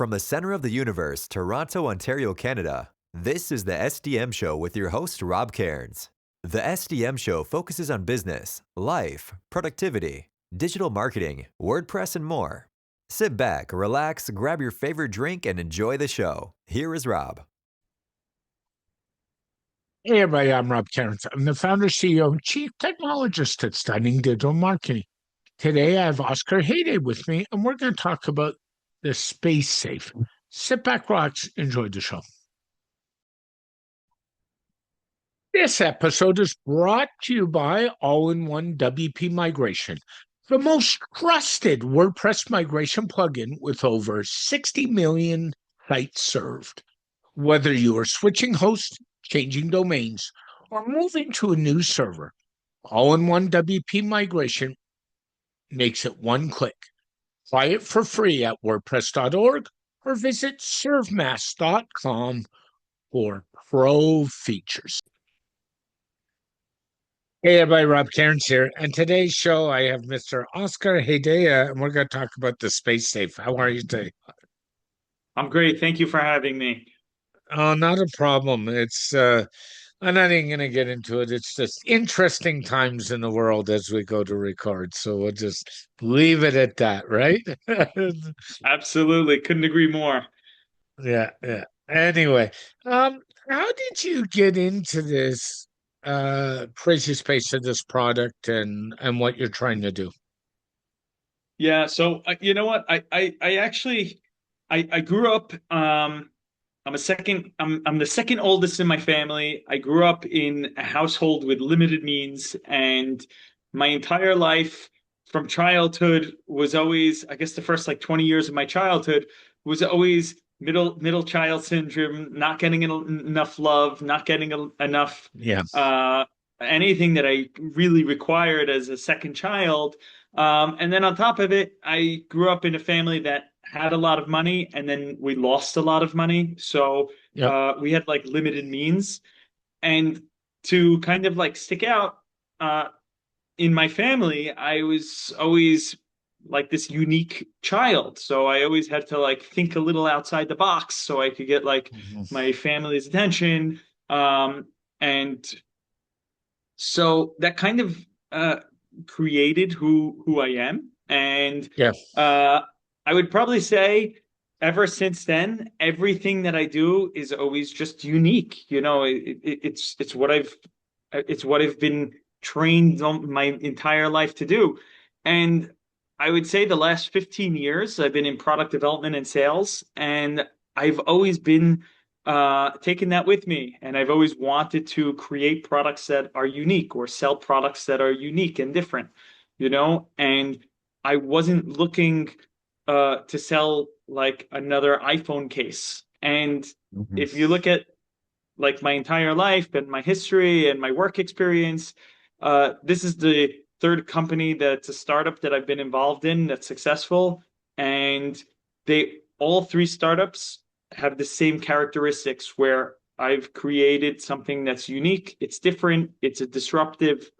From the center of the universe, Toronto, Ontario, Canada, this is the SDM Show with your host, Rob Cairns. The SDM Show focuses on business, life, productivity, digital marketing, WordPress, and more. Sit back, relax, grab your favorite drink, and enjoy the show. Here is Rob. Hey everybody, I'm Rob Cairns. I'm the founder, CEO, and chief technologist at Stunning Digital Marketing. Today I have Oscar Hedaya with me, and we're going to talk about the space safe. Sit back, relax, enjoy the show. This episode is brought to you by All-in-One WP Migration, the most trusted WordPress migration plugin with over 60 million sites served. Whether you are switching hosts, changing domains, or moving to a new server, All-in-One WP Migration makes it one click. Try it for free at WordPress.org or visit servemass.com for pro features. Hey everybody, Rob Cairns here. And today's show, I have Mr. Oscar Hedaya, and we're going to talk about the space safe. How are you today? I'm great. Thank you for having me. Oh, not a problem. I'm not even going to get into it. It's just interesting times in the world as we go to record. So we'll just leave it at that, right? Absolutely. Couldn't agree more. Yeah. Anyway, how did you get into this crazy space of this product and what you're trying to do? Yeah. So you know what? I actually I grew up. I'm the second oldest in my family. I grew up in a household with limited means, and my entire life from childhood was always, I guess the first like 20 years of my childhood was always middle child syndrome, not getting enough love, not getting enough Yeah. anything that I really required as a second child. And then on top of it, I grew up in a family that had a lot of money, and then we lost a lot of money. So Yep. we had like limited means. And to kind of like stick out in my family, I was always like this unique child. So I always had to like think a little outside the box so I could get like Mhm. my family's attention. And so that kind of created who I am. And Yeah. uh, I would probably say ever since then, everything that I do is always just unique. You know, it's what I've been trained on my entire life to do. And I would say the last 15 years, I've been in product development and sales, and I've always been taken that with me. And I've always wanted to create products that are unique or sell products that are unique and different, you know? And I wasn't looking to sell like another iPhone case. And Mhm. if you look at like my entire life and my history and my work experience, this is the third company that's a startup that I've been involved in that's successful. And they all three startups have the same characteristics where I've created something that's unique, it's different, it's a disruptive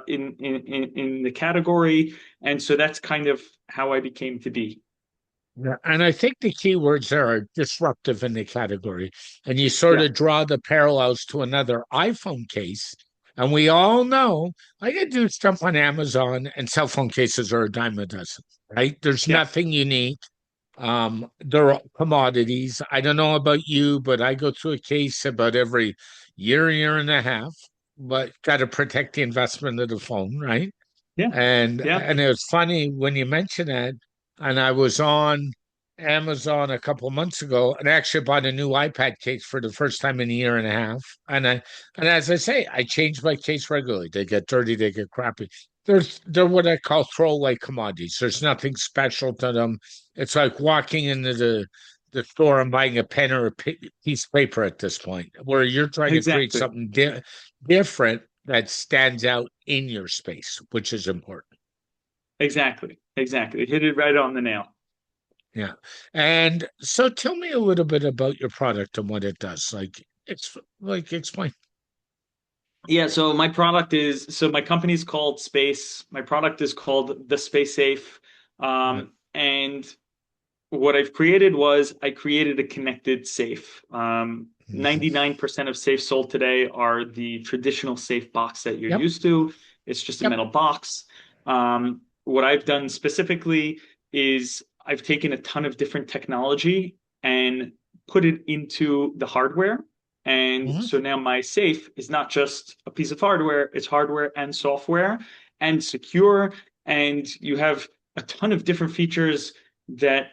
in the category. And so that's kind of how I became to be. Yeah. And I think the key words there are disruptive in the category. And you sort Yeah, of draw the parallels to another iPhone case. And we all know all you do is jump on Amazon and cell phone cases are a dime a dozen, right? There's yeah, nothing unique. They're all commodities. I don't know about you, but I go through a case about every year and a half, but got to protect the investment of the phone, right? yeah, yeah. And it was funny when you mentioned that, and I was on Amazon a couple of months ago and actually bought a new iPad case for the first time in a year and a half. And as I say, I change my case regularly. They get dirty, they get crappy. They're what I call throwaway commodities. There's nothing special to them. It's like walking into the store and buying a pen or a piece of paper at this point, where you're trying to create Exactly. something different that stands out in your space, which is important. Exactly. Hit it right on the nail. Yeah. And so tell me a little bit about your product and what it does. Explain. Yeah, so my company's called Space. My product is called the Space Safe. Yeah. And what I've created was I created a connected safe. Mhm. 99% of safes sold today are the traditional safe box that you're Yep. used to. It's just a Yep. metal box. What I've done specifically is I've taken a ton of different technology and put it into the hardware. And Mhm. so now my safe is not just a piece of hardware, it's hardware and software and secure. And you have a ton of different features that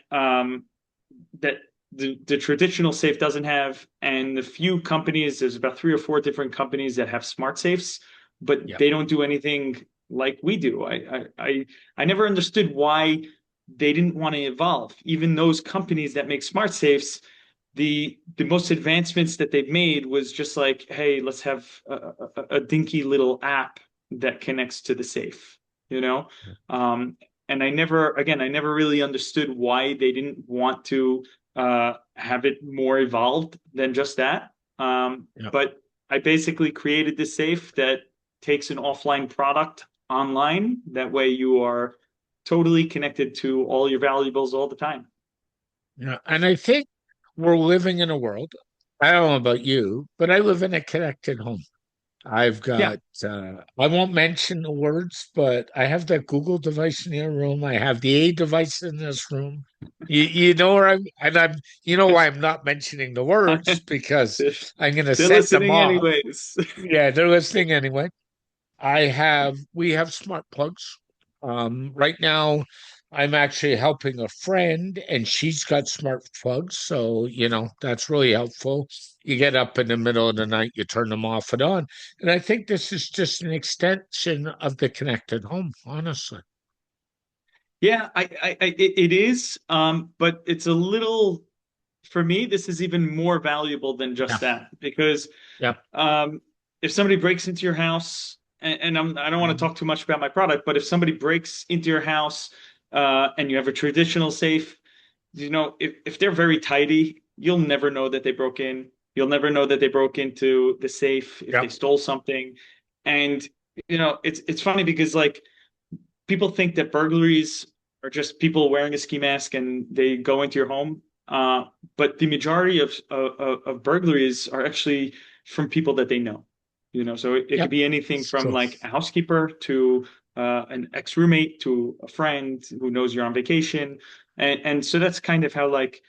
that the traditional safe doesn't have, and the few companies, there's about three or four different companies that have smart safes, but Yep. they don't do anything like we do. I never understood why they didn't want to evolve. Even those companies that make smart safes, the most advancements that they've made was just like, hey, let's have a dinky little app that connects to the safe, you know? Um, and I never really understood why they didn't want to have it more evolved than just that. Yep. But I basically created this safe that takes an offline product online. That way you are totally connected to all your valuables all the time. Yeah. And I think we're living in a world, I don't know about you, but I live in a connected home. I've Yeah. got, I won't mention the words, but I have that Google device in your room. I have the A device in this room. You know where you know why I'm not mentioning the words because I'm going to They're set them listening off. anyways. Yeah, they're listening anyway. We have smart plugs. Right now, I'm actually helping a friend and she's got smart plugs. So, that's really helpful. You get up in the middle of the night, you turn them off and on. And I think this is just an extension of the connected home, honestly. Yeah, it is. But it's a little, for me, this is even more valuable than Yeah. just that because Yeah. um, if somebody breaks into your house, I don't want to Mhm. talk too much about my product, but if somebody breaks into your house and you have a traditional safe, if they're very tidy, you'll never know that they broke in. You'll never know that they broke into the safe if they Yeah. stole something. And it's funny because like people think that burglaries are just people wearing a ski mask and they go into your home. Uh, but the majority of burglaries are actually from people that they know. So it could Yep. be anything It's from true. like a housekeeper to an ex-roommate to a friend who knows you're on vacation. And so that's kind of how like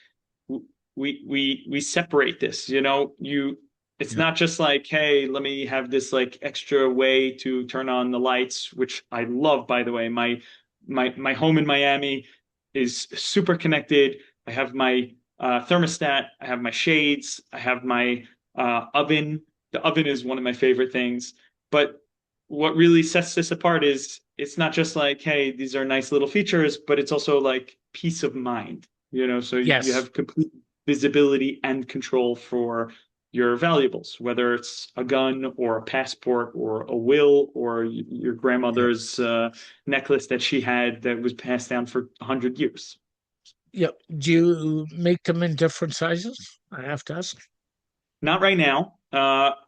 we separate this, it's Yep. not just like, hey, let me have this like extra way to turn on the lights, which I love, by the way. My home in Miami is super connected. I have my thermostat, I have my shades, I have my oven. The oven is one of my favorite things. But what really sets this apart is it's not just like, hey, these are nice little features, but it's also like peace of mind, so you Yes. have complete visibility and control for your valuables, whether it's a gun or a passport or a will or your Yep. grandmother's necklace that she had that was passed down for 100 years. Yep. Do you make them in different sizes? I have to ask. Not right now.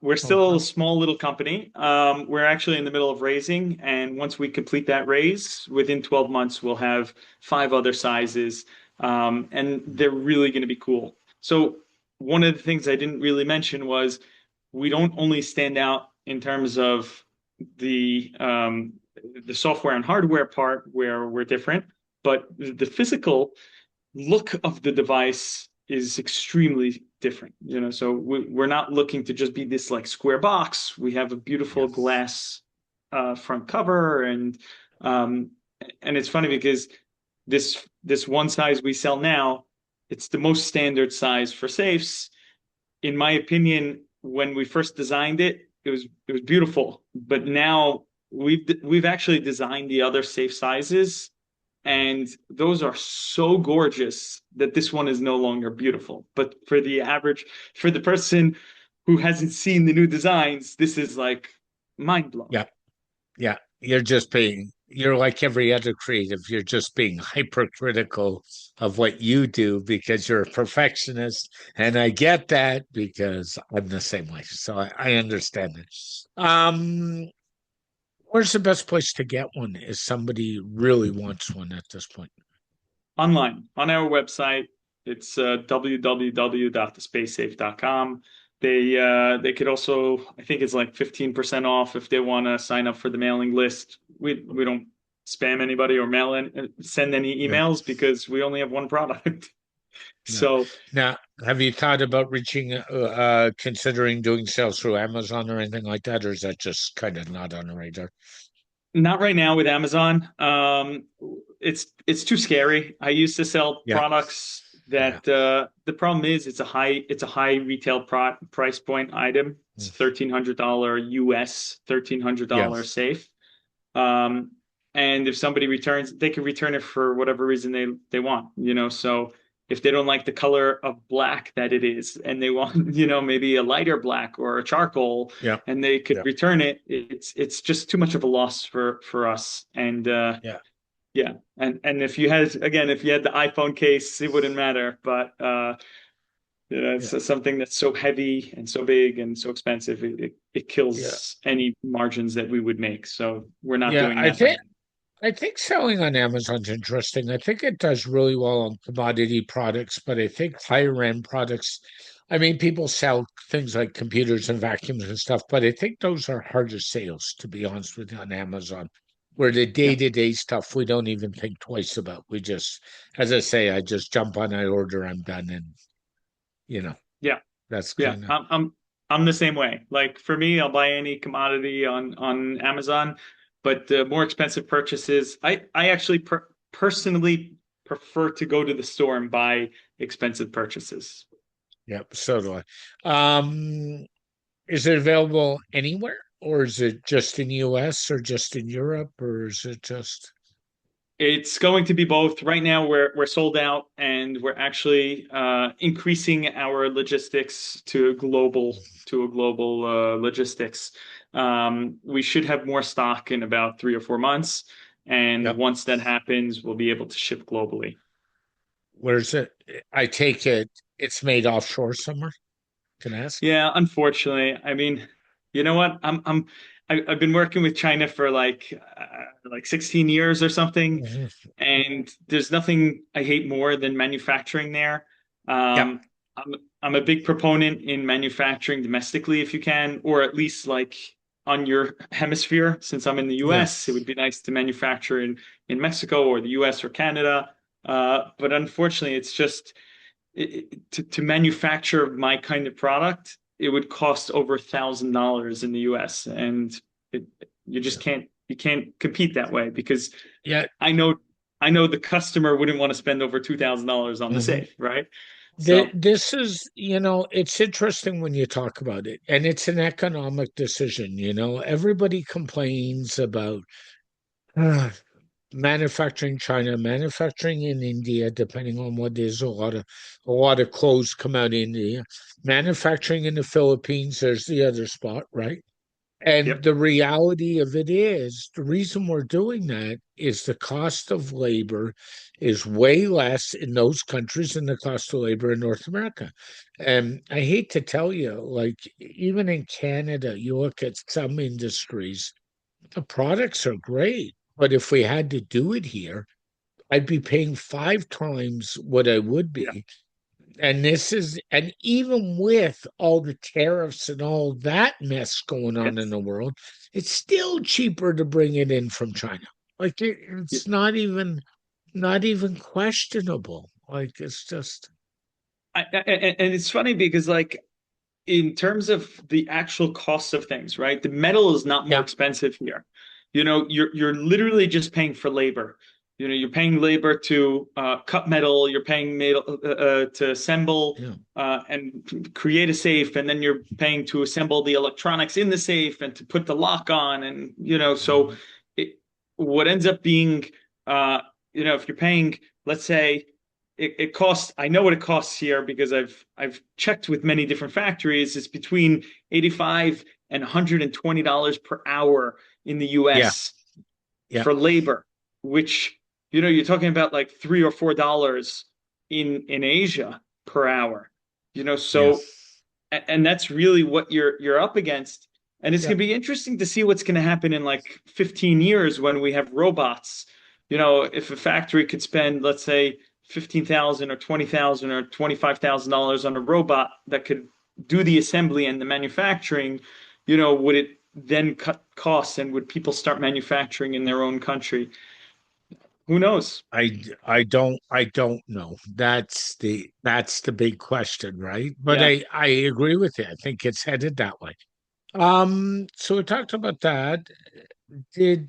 We're still Okay. a small little company. We're actually in the middle of raising, and once we complete that raise, within 12 months, we'll have five other sizes, and they're really going to be cool. So one of the things I didn't really mention was we don't only stand out in terms of the software and hardware part where we're different, but the physical look of the device is extremely different. So we're not looking to just be this like square box. We have a beautiful Yes. glass front cover, um, and it's funny because this one size we sell now, it's the most standard size for safes. In my opinion, when we first designed it, it was beautiful, but now we've actually designed the other safe sizes and those are so gorgeous that this one is no longer beautiful. But for the person who hasn't seen the new designs, this is like mind blowing. Yeah. Yeah. You're like every other creative. You're just being hypercritical of what you do because you're a perfectionist. And I get that because I'm the same way. So I understand it. Where's the best place to get one if somebody really wants one at this point? online on our website. It's www.thespacesafe.com. They could also, I think it's like 15% off if they want to sign up for the mailing list. We don't spam anybody or send any Yeah. emails because we only have one product. Yeah. So Now, have you thought about considering doing sales through Amazon or anything like that, or is that just kind of not on the radar? not right now with Amazon. It's too scary. I used to sell Yeah, products yeah, that the problem is it's a high retail price point item. It's mm, $1,300 US, yeah, $1,300 safe. Um, and if somebody returns, they can return it for whatever reason they want, So if they don't like the color of black that it is, and they want, maybe a lighter black or a charcoal, yeah, and they could yeah, return it, it's just too much of a loss for us. And yeah, yeah, and if you had the iPhone case, it wouldn't matter. But yeah, it's something that's so heavy and so big and so expensive, it yeah, kills any margins that we would make. So we're not yeah. doing that right I think selling on Amazon's interesting. I think it does really well on commodity products, but I think higher end products, I mean, people sell things like computers and vacuums and stuff, but I think those are harder sales, to be honest with you, on Amazon, where the now. day-to-day stuff we don't even think twice about. We just, as I say, I just jump on, I order, I'm done, and you know, Yeah, that's yeah. kind of I'm the same way. Like for me, I'll buy any commodity on Amazon, but the more expensive purchases, I actually personally prefer to go to the store and buy expensive purchases. yeah, so do I. Is it available anywhere, or is it just in the US or just in Europe, or is it just It's going to be both. Right now, we're sold out, and we're actually increasing our logistics to a global logistics. We should have more stock in about 3 or 4 months, and yep. once that happens, we'll be able to ship globally. Where's it? I take it it's made offshore somewhere. Can I ask? Yeah, unfortunately. I mean, you know what? I've been working with China for like 16 years or something, Mhm. and there's nothing I hate more than manufacturing there. Yeah, Um, I'm a big proponent in manufacturing domestically if you can, or at least like on your hemisphere. Since I'm in the yeah, US, it would be nice to manufacture in Mexico or the US or Canada. But unfortunately, it's just to manufacture my kind of product, it would cost over $1,000 in the US, and it, you just yeah, can't compete that way because yeah. I know I know the customer wouldn't want to spend over $2,000 on the Mhm. safe, right? So This is, it's interesting when you talk about it, and it's an economic decision. Everybody complains about uh, manufacturing China, manufacturing in India, depending on what it is. A lot of clothes come out of India. Manufacturing in the Philippines, there's the other spot, right? And yep, the reality of it is, the reason we're doing that is the cost of labor is way less in those countries than the cost of labor in North America. And I hate to tell you, like, even in Canada, you look at some industries, the products are great. But if we had to do it here, I'd be paying 5 times what I would yeah, be, and even with all the tariffs and all that mess going on in yes. the world, it's still cheaper to bring it in from China. Like Yeah. it's not even questionable. Like it's just And it's funny because like in terms of the actual cost of things, right? The metal is not more yeah, expensive here. You're literally just paying for labor. You're paying labor to cut metal. You're paying metal to assemble yeah, and create a safe, and then you're paying to assemble the electronics in the safe and to put the lock on, and so mhm, it, what ends up being, uh, if you're paying, let's say it costs, I know what it costs here because I've checked with many different factories. It's between 85 and $120 per hour in the yeah, US yeah, for labor, which you're talking about like $3 or $4 in Asia per hour. yeah, So and that's really what you're up against. And it's yeah, going to be interesting to see what's going to happen in like 15 years when we have robots if a factory could spend, let's say, 15,000 or 20,000 or $25,000 on a robot that could do the assembly and the manufacturing, would it then cut costs and would people start manufacturing in their own country? Who knows? I don't know. That's the big question, right? But Yeah. I agree with you. I think it's headed that way. So we talked about that. Did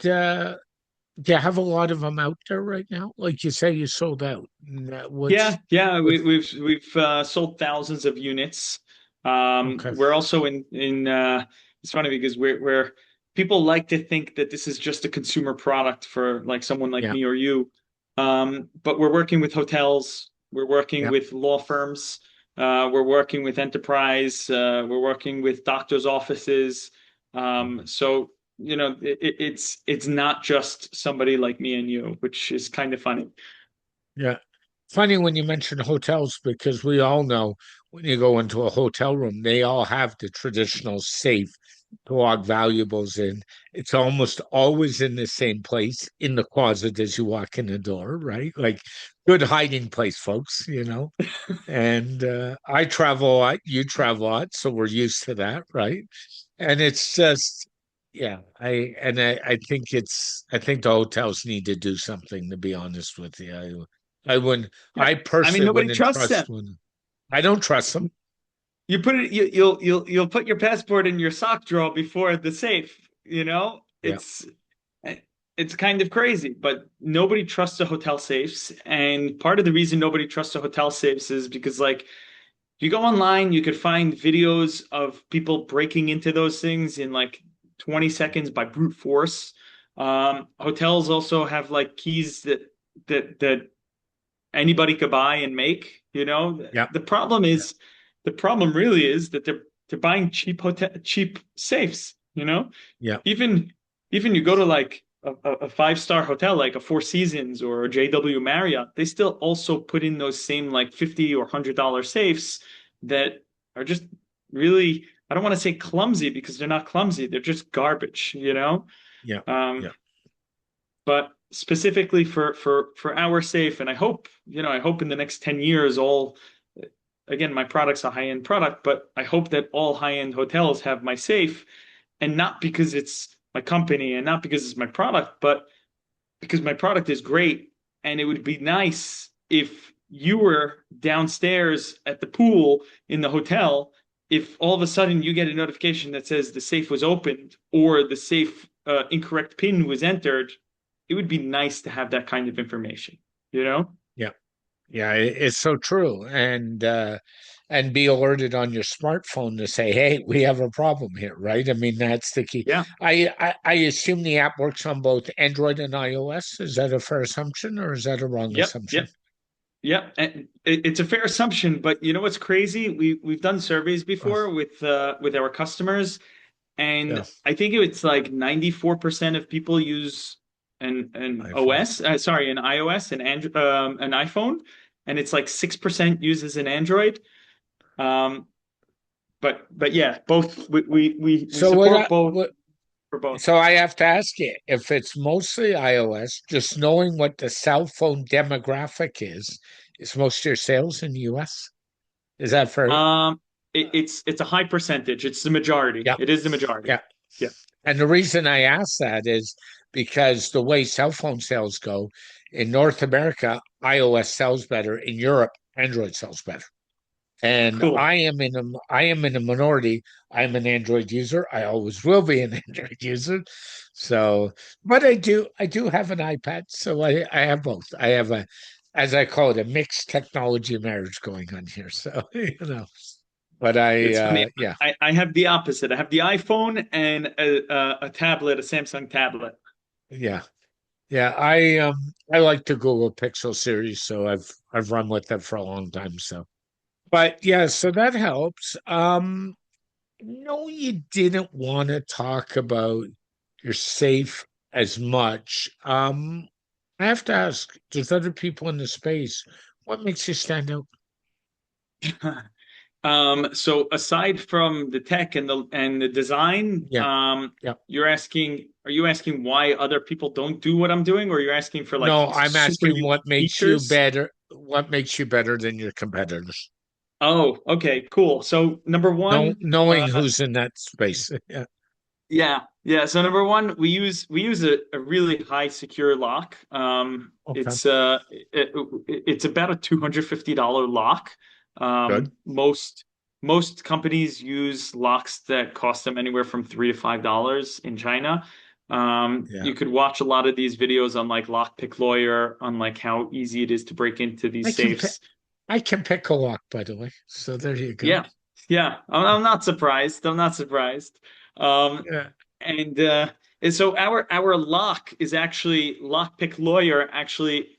do you have a lot of them out there right now? Like you say, you sold out. Yeah, yeah, What? we've sold thousands of units. Okay. We're also in it's funny because we're people like to think that this is just a consumer product for like someone like Yeah. me or you. But we're working with hotels, we're working Yeah. with law firms, we're working with enterprise, we're working with doctors' offices. Mhm. So it's not just somebody like me and you, which is kind of funny. Yeah. Funny when you mention hotels because we all know when you go into a hotel room, they all have the traditional safe to lock valuables in. It's almost always in the same place in the closet as you walk in the door, right? Like good hiding place, folks. And I travel a lot, you travel a lot, so we're used to that, right? And it's just, yeah, I think the hotels need to do something, to be honest with you. I wouldn't, Yeah. I I mean, personally nobody wouldn't trusts trust them. one. I don't trust them. You put it, you'll put your passport in your sock drawer before the safe. Yeah, It's kind of crazy, but nobody trusts the hotel safes. And part of the reason nobody trusts the hotel safes is because, like, you go online, you could find videos of people breaking into those things in like 20 seconds by brute force. Hotels also have like keys that anybody could buy and make. yeah, The problem yeah, is the problem really is that they're buying cheap safes. yeah, Even even you go to like a five-star hotel like a Four Seasons or a JW Marriott, they still also put in those same like 50 or $100 safes that are just really, I don't want to say clumsy because they're not clumsy, they're just garbage. yeah, Um, yeah, but specifically for our safe, and I hope in the next 10 years, all again, my product's a high-end product, but I hope that all high-end hotels have my safe, and not because it's my company and not because it's my product, but because my product is great. And it would be nice if you were downstairs at the pool in the hotel, if all of a sudden you get a notification that says the safe was opened or the safe incorrect PIN was entered. It would be nice to have that kind of information, you know? yeah. Yeah, it's so true. And be alerted on your smartphone to say, hey, we have a problem here, right? I mean, that's the key. Yeah. I assume the app works on both Android and iOS. Is that a fair assumption or is that a wrong Yep. assumption? Yep. Yep. And it's a fair assumption, but you know what's crazy? We've done surveys Oh, before with our customers. yeah, And I think it's like 94% of people use an iPhone. OS, sorry, an iOS, an iPhone, and it's like 6% uses an Android. Um, but yeah, both we So what support I both what for both. so I have to ask you, if it's mostly iOS, just knowing what the cell phone demographic is most of your sales in the US? Is that fair? Um, it's a high percentage. It's the majority. Yeah, It is the majority. yeah. Yeah, And the reason I ask that is because the way cell phone sales go in North America, iOS sells better. In Europe, Android sells better. And cool. I am in a minority. I'm an Android user. I always will be an Android user. So, but I do have an iPad, so I have both. I have a, as I call it, a mixed technology marriage going on here. So, but It's funny. yeah, I have the opposite. I have the iPhone and a tablet, a Samsung tablet. yeah. Yeah, I like the Google Pixel series, so I've run with them for a long time. So, but yeah, so that helps. No, you didn't want to talk about your safe as much. I have to ask, there's other people in the space. What makes you stand out? So aside from the tech and the design, Yeah. Yeah. are you asking why other people don't do what I'm doing, or you're asking for like No, I'm super asking unique what makes you features? better, what makes you better than your competitors? Oh, okay, cool. So number No, one, knowing who's in that space. Yeah. yeah, yeah. So number one, we use a really high secure lock. Okay. It's about a $250 lock. Good. Most companies use locks that cost them anywhere from $3 to $5 in China. Yeah. You could watch a lot of these videos on like Lockpick Lawyer on like how easy it is to break into I these can pick, safes. I can pick a lock, by the way. So there you go. Yeah, yeah. I'm not surprised. I'm not surprised. Um, Yeah. and so our lock is actually Lockpick Lawyer. Actually,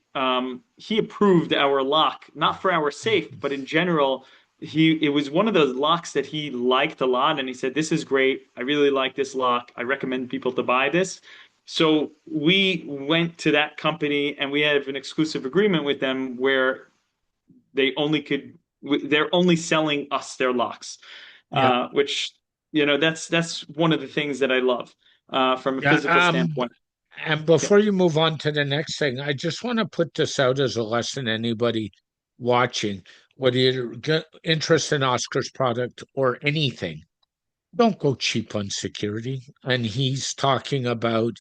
he approved our lock, not for our safe, but in general. It was one of those locks that he liked a lot, and he said, "This is great. I really like this lock. I recommend people to buy this." So we went to that company, and we have an exclusive agreement with them where they're only selling us their locks, Yeah. which that's one of the things that I love from a Yeah. physical standpoint. And Yeah, before you move on to the next thing, I just want to put this out as a lesson to anybody watching, whether you're interested in Oscar's product or anything, don't go cheap on security. And he's talking about,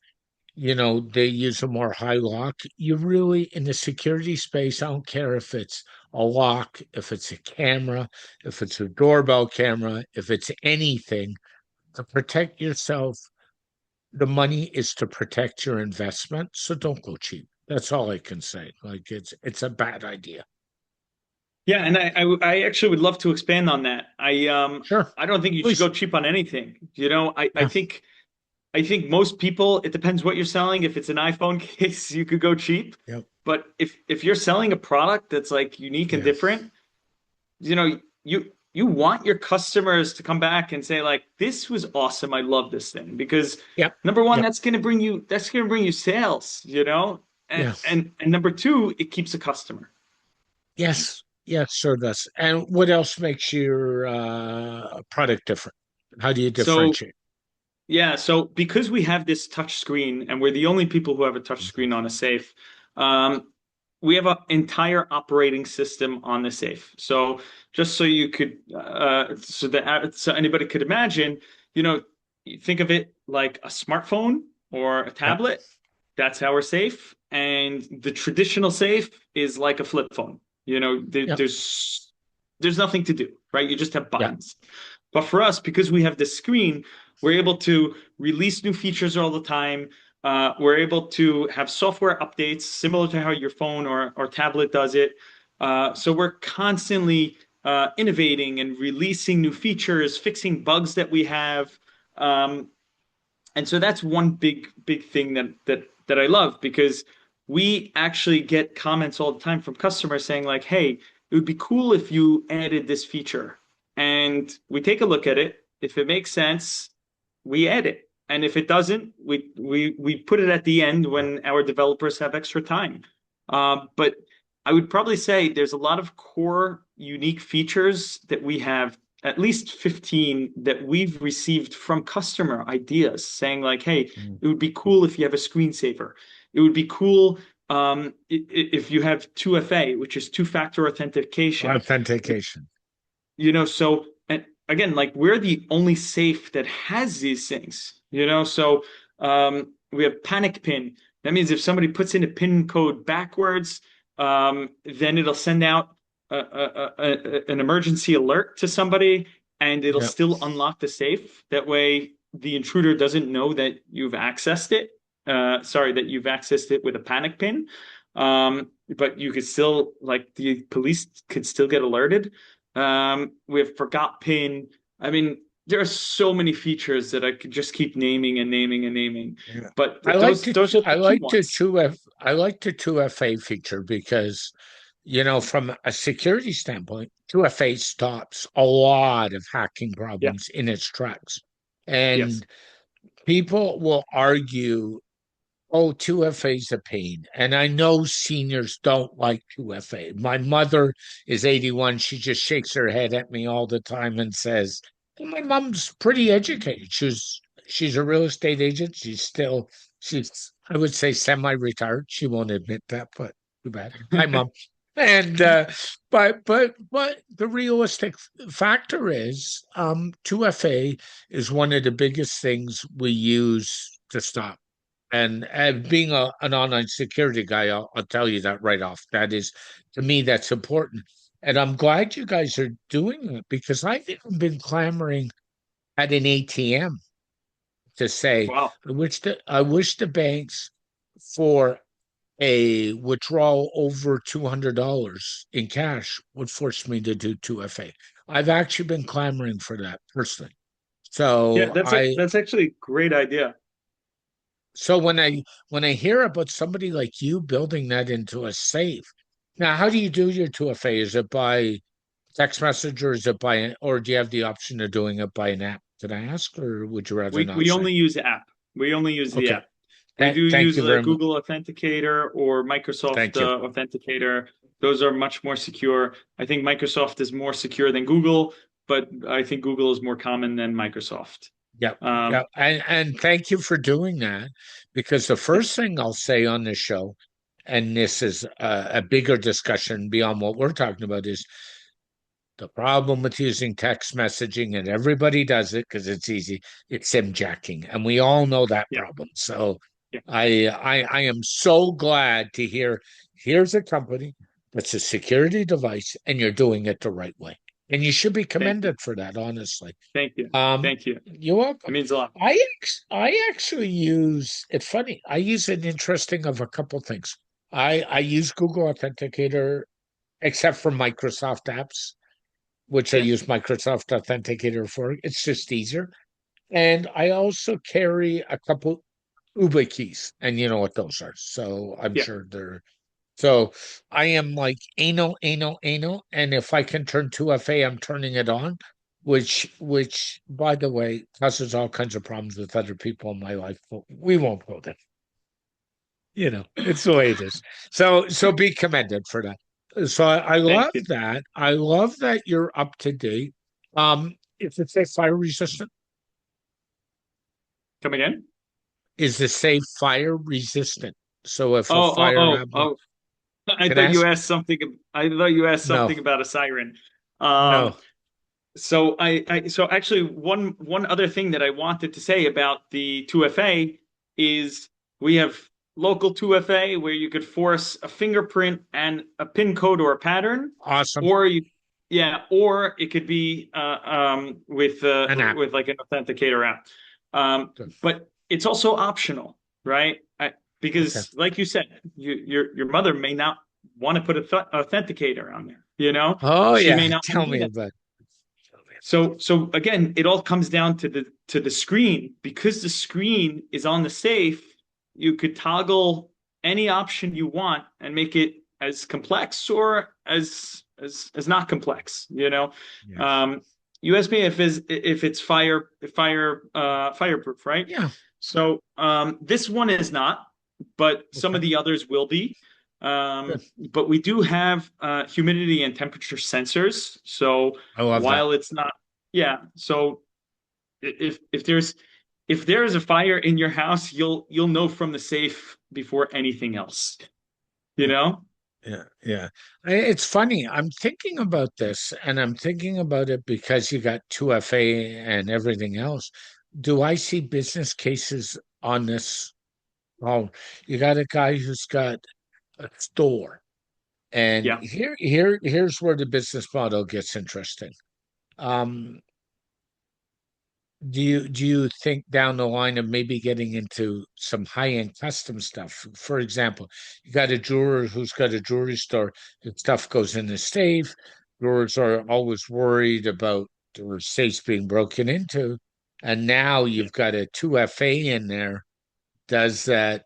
they use a more high lock. You really, in the security space, I don't care if it's a lock, if it's a camera, if it's a doorbell camera, if it's anything, to protect yourself, the money is to protect your investment. So don't go cheap. That's all I can say. Like it's a bad idea. yeah, and I actually would love to expand on that. Sure. I don't think you should Please. go cheap on anything. I Yeah. think most people, it depends what you're selling. If it's an iPhone case, you could go cheap. Yep. But if you're selling a product that's like unique and Yeah. different, you want your customers to come back and say like, this was awesome, I love this thing, because Yep. number one, Yep. that's going to bring you sales, and Yeah. and number two, it keeps a customer. Yes. Yes, sure does. And what else makes your product different? How do you So differentiate? yeah, so because we have this touch screen and we're the only people who have a touch Mhm. screen on a safe, we have an entire operating system on the safe. So just so you could, so anybody could imagine, you know, you think of it like a smartphone or a Yep. tablet. That's our safe, and the traditional safe is like a flip phone. Yep. There's nothing to do, right? You just have Yeah. buttons. But for us, because we have this screen, we're able to release new features all the time. We're able to have software updates similar to how your phone or tablet does it. So we're constantly innovating and releasing new features, fixing bugs that we have. And so that's one big thing that I love, because we actually get comments all the time from customers saying like, "Hey, it would be cool if you added this feature." And we take a look at it. If it makes sense, we add it. And if it doesn't, we put it at the end Yeah. when our developers have extra time. But I would probably say there's a lot of core unique features that we have, at least 15, that we've received from customer ideas saying like, "Hey, Mm. it would be cool if you have a screensaver. It would be cool if you have 2FA, which is two-factor authentication." Authentication. So and again, like we're the only safe that has these things, so we have panic pin. That means if somebody puts in a pin code backwards, then it'll send out an emergency alert to somebody, and it'll Yep. still unlock the safe. That way the intruder doesn't know that you've accessed it. Sorry, that you've accessed it with a panic pin. But you could still, like, the police could still get alerted. We have forgot pin. I mean, there are so many features that I could just keep naming and naming and naming. Yeah. But those are I the key like to ones. two F I like the 2FA feature because, from a security standpoint, 2FA stops a lot of hacking Yeah. problems in its tracks. Yes. And people will argue Oh, 2FA is a pain. And I know seniors don't like 2FA. My mother is 81. She just shakes her head at me all the time and says, "Well, my mom's pretty educated. She's a real estate agent. She's I would say semi-retired. She won't admit that, but too bad. Hi, Mom. And but the realistic factor is 2FA is one of the biggest things we use to stop. And being an online security guy, I'll tell you that right off. That is, to me, that's important. And I'm glad you guys are doing it because I've even been clamoring at an ATM to say, Wow. I wish the banks for a withdrawal over $200 in cash would force me to do 2FA. I've actually been clamoring for that personally. Yeah, So I that's actually a great idea. So when I hear about somebody like you building that into a safe, now how do you do your 2FA? Is it by text message or is it or do you have the option of doing it by an app? Did I ask, or would you rather not We say? only use the app. We only use the Okay. app. We do Thank use you very much. Google Authenticator or Microsoft Thank you. Authenticator. Those are much more secure. I think Microsoft is more secure than Google, but I think Google is more common than Microsoft. Yeah. Um, Yeah. And thank you for doing that because the yeah, first thing I'll say on this show, and this is a bigger discussion beyond what we're talking about, is the problem with using text messaging, and everybody does it because it's easy, it's SIM jacking. And we all know that yeah, problem. So yeah. I am so glad to hear here's a company that's a security device and you're doing it the right way. And you should be Thank you. commended for that, honestly. Thank you. Thank you. You're It welcome. means a lot. I actually use it's funny. I use an interesting of a couple things. I use Google Authenticator except for Microsoft apps which I Yeah, use Microsoft Authenticator for. It's just easier. And I also carry a couple Uber keys, and you know what those are. So I'm yeah. sure they're. So I am like anal, anal, anal, and if I can turn 2FA, I'm turning it on, which by the way causes all kinds of problems with other people in my life. But we won't go there. It's the way it is. So be commended for that. So I Thank love you. that. I love that you're up to date. If it's a fire resistant, Come again? is the safe fire resistant? So if a Oh, oh, fire oh, happened, oh. I can thought I you ask? asked something. I thought you asked No, something about a siren. no, Um, so actually one other thing that I wanted to say about the 2FA is we have local 2FA where you could force a fingerprint and a PIN code or a pattern, awesome. or or it could be An app. with like an authenticator app. Good. But it's also optional, right? Okay. Because like you said, your mother may not want to put a authenticator on there. Oh She yeah, may not want tell to do me that. about. So again, it all comes down to the screen. Because the screen is on the safe, you could toggle any option you want and make it as complex or as not complex, Yes. Um, USB if it's fireproof, right? Yeah. So this one is not, but some Okay. of the others will be. Good. But we do have humidity and temperature sensors. So I love that. while it's not, yeah. So if there's a fire in your house, you'll know from the safe before anything else. You Yeah. know? Yeah, yeah. It's funny. I'm thinking about this, and I'm thinking about it because you got 2FA and everything else. Do I see business cases on this? Oh, you got a guy who's got a store, and Yeah. here's where the business model gets interesting. Um, do you think down the line of maybe getting into some high-end custom stuff? For example, you got a jeweler who's got a jewelry store, the stuff goes in the safe. Jewelers are always worried about their safes being broken into. And now Yeah. you've got a 2FA in there. Does that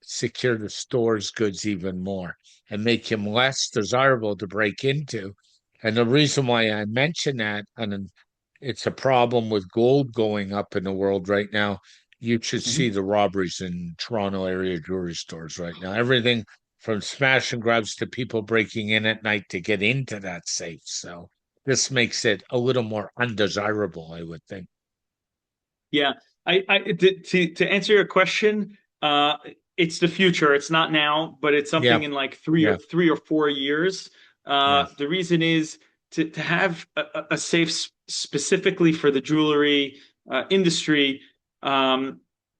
secure the store's goods even more and make him less desirable to break into? And the reason why I mention that, and it's a problem with gold going up in the world right now, you should Mhm. see the robberies in Toronto area jewelry stores right now. Everything from smash and grabs to people breaking in at night to get into that safe. So this makes it a little more undesirable, I would think. Yeah, to answer your question, it's the future. It's not now, but it's Yeah, something in like yeah, 3 or 4 years. yeah, The reason is to have a safe specifically for the jewelry industry.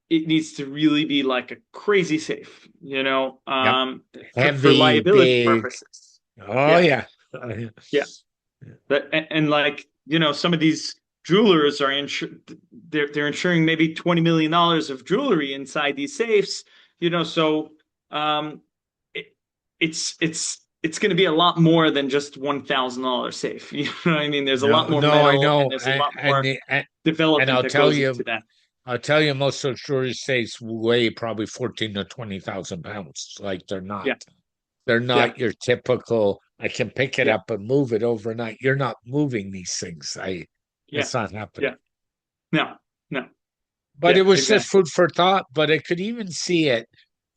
It needs to really be like a crazy safe, yep. for Heavy, liability big. purposes. Oh Yeah, yeah. yeah. And like, some of these jewelers are they're insuring maybe $20 million of jewelry inside these safes, so um it, it's going to be a lot more than just $1,000 safe. You know what I mean? There's a lot No, more no, I metal and know, there's a lot and more and development that goes into that. I'll tell you, most of those jewelry safes weigh probably 14 to 20,000 pounds. Like Yeah, they're yeah, not your typical. I can pick it yeah, up and move it overnight. You're not moving these things. yeah, It's not happening. yeah. No, no. But Yeah, it was just exactly. food for thought. But I could even see it,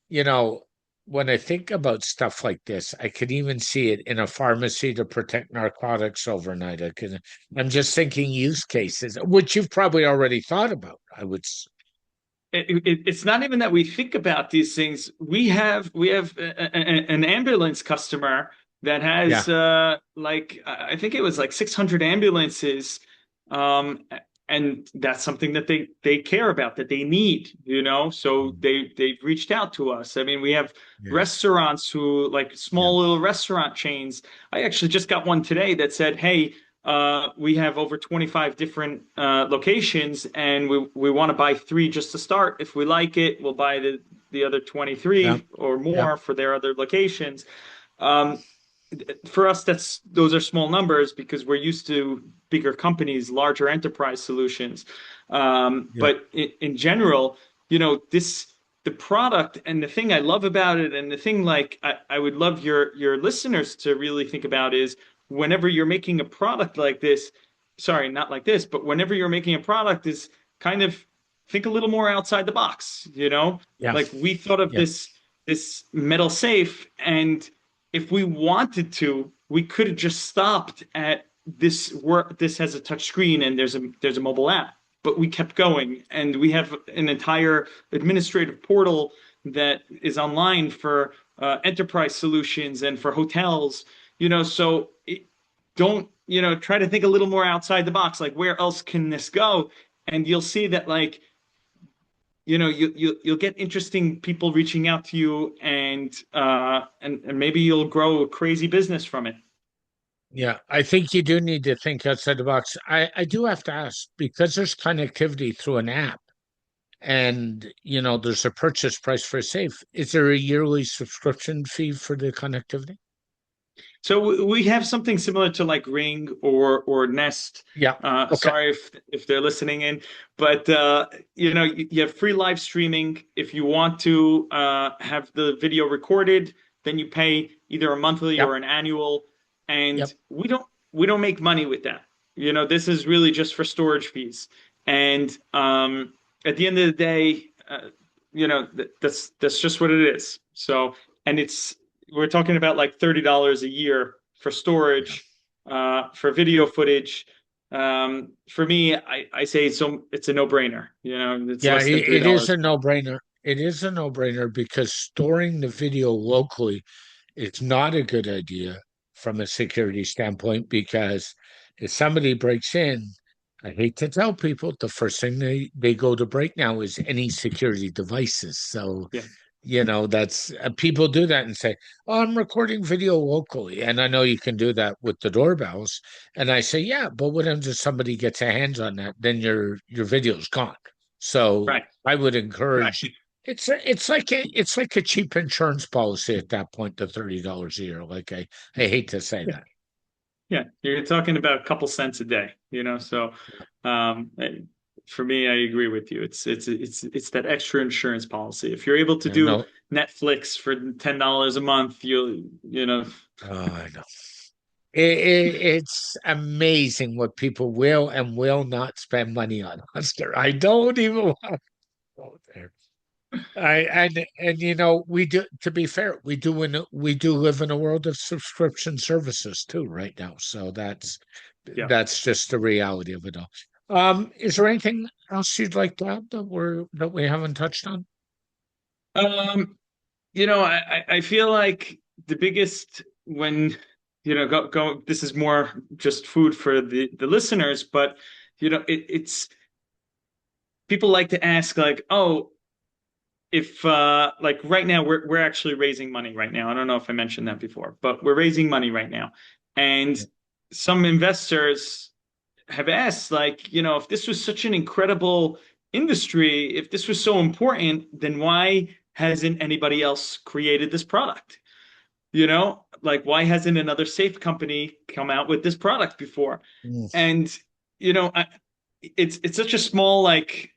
you know, when I think about stuff like this, I could even see it in a pharmacy to protect narcotics overnight. I'm just thinking use cases, which you've probably already thought about. It's not even that we think about these things. We have an ambulance customer that Yeah, has like I think it was like 600 ambulances, um, and that's something that they care about, that they need, So they've reached out to us. I mean, we have yeah, restaurants who like yeah, small little restaurant chains. I actually just got one today that said, "Hey, we have over 25 different locations, and we want to buy three just to start. If we like it, we'll buy the other yeah, 23 or yeah, more for their other locations." Um, for us, those are small numbers because we're used to bigger companies, larger enterprise solutions. yeah, But in general, this the product and the thing I love about it, and the thing like I would love your listeners to really think about is whenever you're making a product like this, sorry, not like this, but whenever you're making a product, is kind of think a little more outside the box. yeah, Like we thought of yeah, this metal safe, and if we wanted to, we could have just stopped at this work. This has a touch screen and there's a mobile app, but we kept going, and we have an entire administrative portal that is online for enterprise solutions and for hotels. So don't try to think a little more outside the box. Like, where else can this go? And you'll see that, like, you'll get interesting people reaching out to you, and maybe you'll grow a crazy business from it. yeah. I think you do need to think outside the box. I do have to ask because there's connectivity through an app, and there's a purchase price for a safe. Is there a yearly subscription fee for the connectivity? So we have something similar to like Ring or Nest. Yeah. Okay. Sorry if they're listening in, but you have free live streaming. If you want to have the video recorded, then you pay either a monthly Yep. or an annual, and Yep. we don't make money with that. This is really just for storage fees. And at the end of the day, that's just what it is. So, and we're talking about like $30 a year for Yeah. storage, for video footage. For me, I say it's a no-brainer. It's Yeah, less than three it is dollars a a month. no-brainer. It is a no-brainer because storing the video locally is not a good idea from a security standpoint because if somebody breaks in, I hate to tell people, the first thing they go to break now is any security devices. So, Yeah, that's people do that and say, "Oh, I'm recording video locally." And I know you can do that with the doorbells. And I say, "Yeah, but what if somebody gets a hands on that, then your video's gone." So right. I would encourage it's like a cheap insurance policy at that point, the $30 a year. Like I hate to say Yeah, that. yeah. You're talking about a couple cents a day. So um, eh, for me, I agree with you. It's that extra insurance policy. If you're able to do No, Netflix for $10 a month, I know. It's amazing what people will and will not spend money on, Oscar. I don't even want. Oh, there. And you know, we do, to be fair, we do live in a world of subscription services too right now. So Yeah. that's just the reality of it all. Is there anything else you'd like to add that we haven't touched on? Um, I feel like the biggest when, go, this is more just food for the listeners, but it's people like to ask like, oh, if like right now we're actually raising money right now. I don't know if I mentioned that before, but we're raising money right now. And some investors have asked like, if this was such an incredible industry, if this was so important, then why hasn't anybody else created this product? Like why hasn't another safe company come out with this product before? Mm. And it's such a small like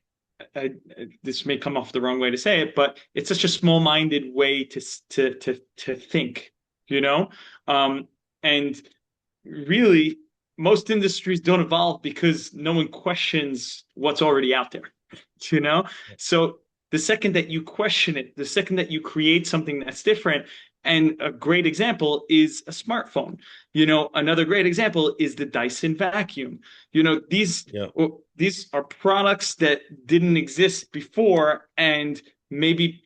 this may come off the wrong way to say it, but it's such a small-minded way to think, you know? Um, and really, most industries don't evolve because no one questions what's already out there, you know? So the second that you question it, the second that you create something that's different, and a great example is a smartphone. Another great example is the Dyson vacuum. You know, these Yeah. these are products that didn't exist before, and maybe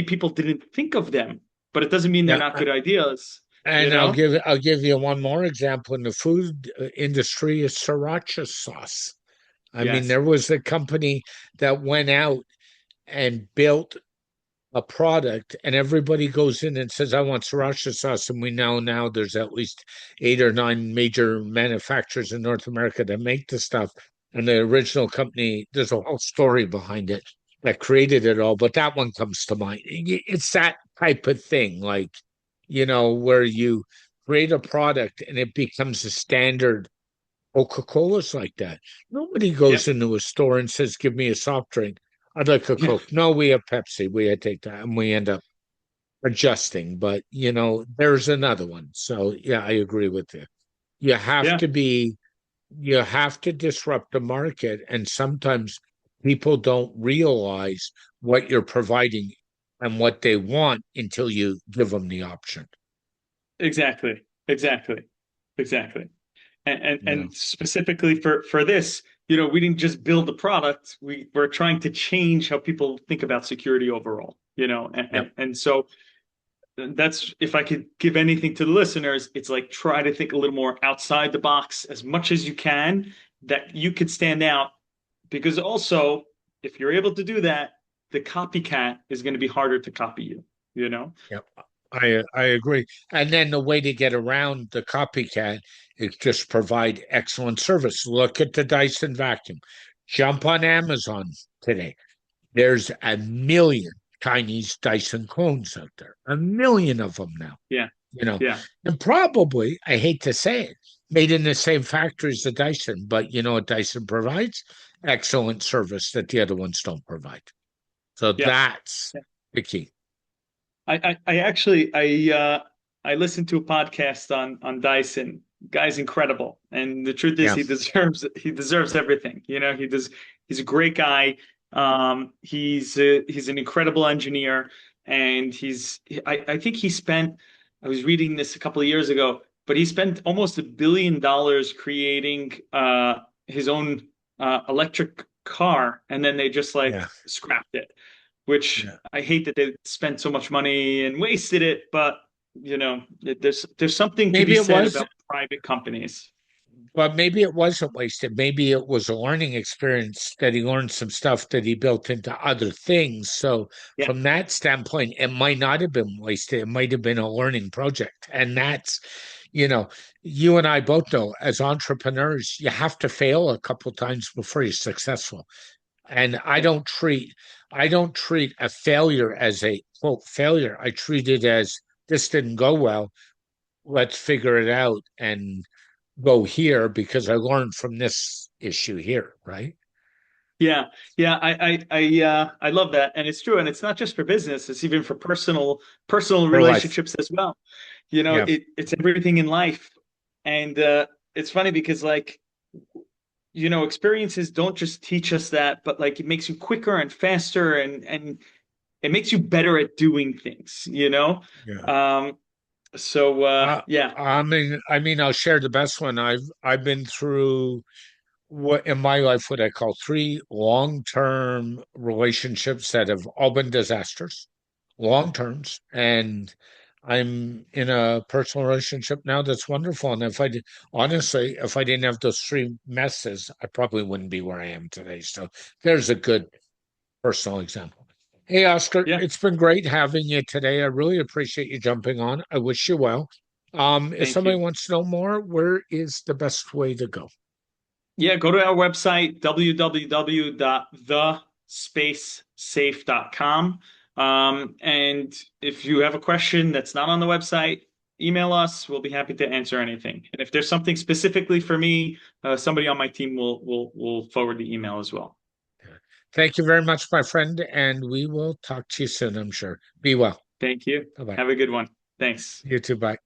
people didn't think of them, but it doesn't mean they're Yeah. not good ideas, you And know? I'll give you one more example in the food industry is sriracha sauce. I mean, Yes. there was a company that went out and built a product, and everybody goes in and says, I want sriracha sauce. And we know now there's at least 8 or 9 major manufacturers in North America that make the stuff. And the original company, there's a whole story behind it that created it all. But that one comes to mind. It's that type of thing, like, where you create a product and it becomes a standard. Coca-Cola's like that. Nobody Yep. goes into a store and says, give me a soft drink. I'd like a Yeah. Coke. No, we have Pepsi. We take that. And we end up adjusting. But, there's another one. So, yeah, I agree with you. You have Yeah. to be, you have to disrupt the market. And sometimes people don't realize what you're providing and what they want until you give them the option. Exactly. Exactly. Exactly. and You know, and specifically for this, we didn't just build the product. We're trying to change how people think about security overall, and yep. so that's if I could give anything to the listeners, it's like try to think a little more outside the box as much as you can that you could stand out because also if you're able to do that, the copycat is going to be harder to copy you, you know? Yep. I agree. And then the way to get around the copycat is just provide excellent service. Look at the Dyson vacuum. Jump on Amazon today. There's a million Chinese Dyson clones out there. A million of them now, Yeah. you know. Yeah. And probably, I hate to say it, made in the same factory as the Dyson, but you know what Dyson provides? Excellent service that the other ones don't provide. So Yeah. that's the key. I actually I listened to a podcast on Dyson. Guy's incredible, and the truth is Yeah. he deserves everything. He's a great guy. He's an incredible engineer, and I think he spent I was reading this a couple of years ago, but he spent almost $1 billion creating his own electric car, and then they just like Yeah. scrapped it, which Yeah. I hate that they spent so much money and wasted it, but there's something to be Maybe it said was, about private companies. but maybe it wasn't wasted. Maybe it was a learning experience that he learned some stuff that he built into other things. So, Yeah, from that standpoint, it might not have been wasted. It might have been a learning project. And that's, you know, you and I both know as entrepreneurs, you have to fail a couple times before you're successful. And yeah, I don't treat a failure as a quote failure. I treat it as this didn't go well. Let's figure it out and go here because I learned from this issue here, right? yeah, yeah. I love that, and it's true, and it's not just for business; it's even for personal For life. relationships as well. Yeah. It's everything in life, and it's funny because like experiences don't just teach us that, but like it makes you quicker and faster and it makes you better at doing things. Yeah. Um, so yeah, I'll share the best one. I've been through what in my life what I call three long-term relationships that have all been disasters, long terms, and I'm in a personal relationship now that's wonderful. And honestly, if I didn't have those three messes, I probably wouldn't be where I am today. So there's a good personal example. Hey, Oscar, yeah. it's been great having you today. I really appreciate you jumping on. I wish you well. If Thank somebody you. wants to know more, where is the best way to go? Yeah, go to our website, www.thespacesafe.com. And if you have a question that's not on the website, email us. We'll be happy to answer anything. And if there's something specifically for me, somebody on my team will forward the email as well. Thank you very much, my friend, and we will talk to you soon, I'm sure. Be well. Thank you. Bye bye. Have a good one. Thanks. You too. Bye.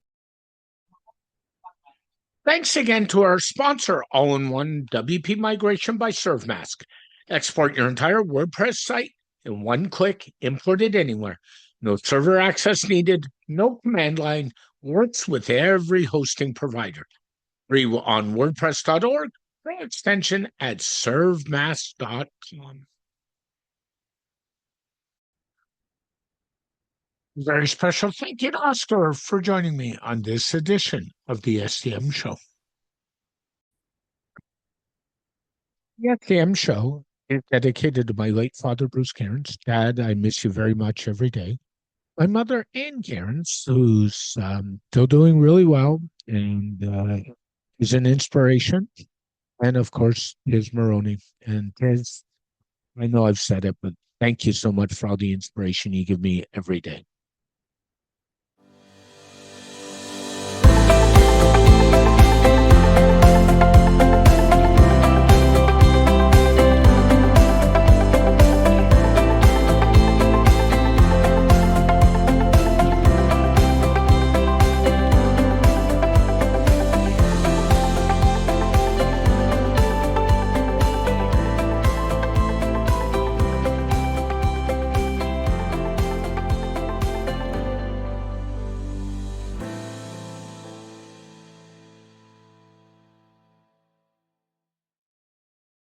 Thanks again to our sponsor, All-in-One WP Migration by ServeMask. Export your entire WordPress site in one click, import it anywhere. No server access needed, no command line, works with every hosting provider. Free on WordPress.org or extension at servemask.com. Very special thank you to Oscar for joining me on this edition of the SDM Show. The SDM Show is dedicated to my late father, Bruce Cairns. Dad, I miss you very much every day. My mother, Ann Cairns, who's still doing really well and is an inspiration. And of course, Tiz Maroney. And Tiz, I know I've said it, but thank you so much for all the inspiration you give me every day.